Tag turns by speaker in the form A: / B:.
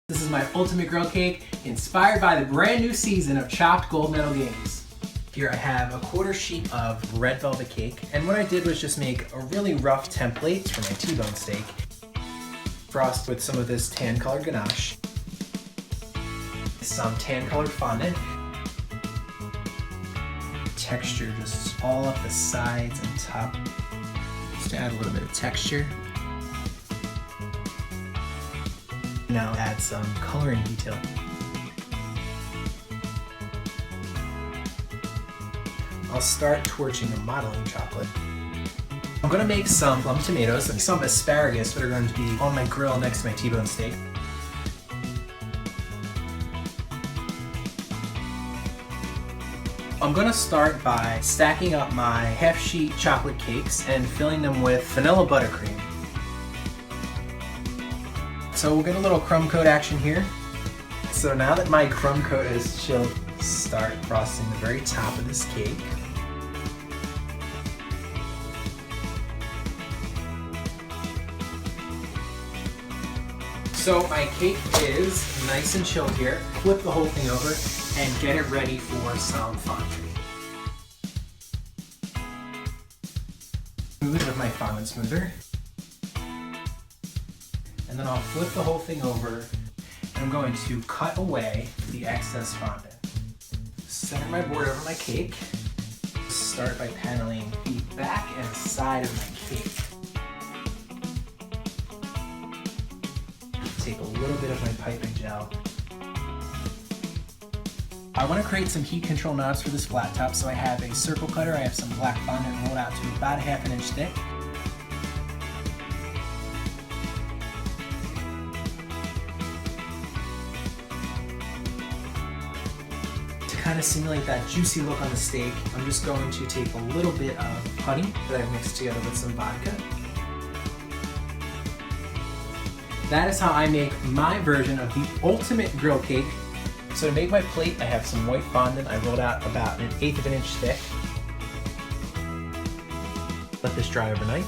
A: This is my ultimate grill cake, inspired by the brand new season of chopped gold medal games. Here I have a quarter sheet of red velvet cake, and what I did was just make a really rough template for my T-bone steak. Frost with some of this tan colored ganache, some tan colored fondant, texture just all up the sides and top, just to add a little bit of texture. Now add some coloring detail. I'll start torching a modeling chocolate. I'm going to make some plum tomatoes and some asparagus that are going to be on my grill next to my T-bone steak. I'm going to start by stacking up my half-sheet chocolate cakes and filling them with vanilla buttercream. So we'll get a little crumb coat action here. So now that my crumb coat is chilled, start frosting the very top of this cake. So my cake is nice and chilled here. Flip the whole thing over and get it ready for some fondant. Smooth it with my fondant smoother. And then I'll flip the whole thing over and I'm going to cut away the excess fondant. Center my board over my cake. Start by paneling the back and side of my cake. Take a little bit of my piping gel. I want to create some heat control knobs for this flat top, so I have a circle cutter. I have some black fondant rolled out to about 1/2 inch thick. To kind of simulate that juicy look on the steak, I'm just going to take a little bit of honey that I've mixed together with some vodka. That is how I make my version of the ultimate grill cake. So to make my plate, I have some white fondant I rolled out about 1/8 of an inch thick. Let this dry overnight.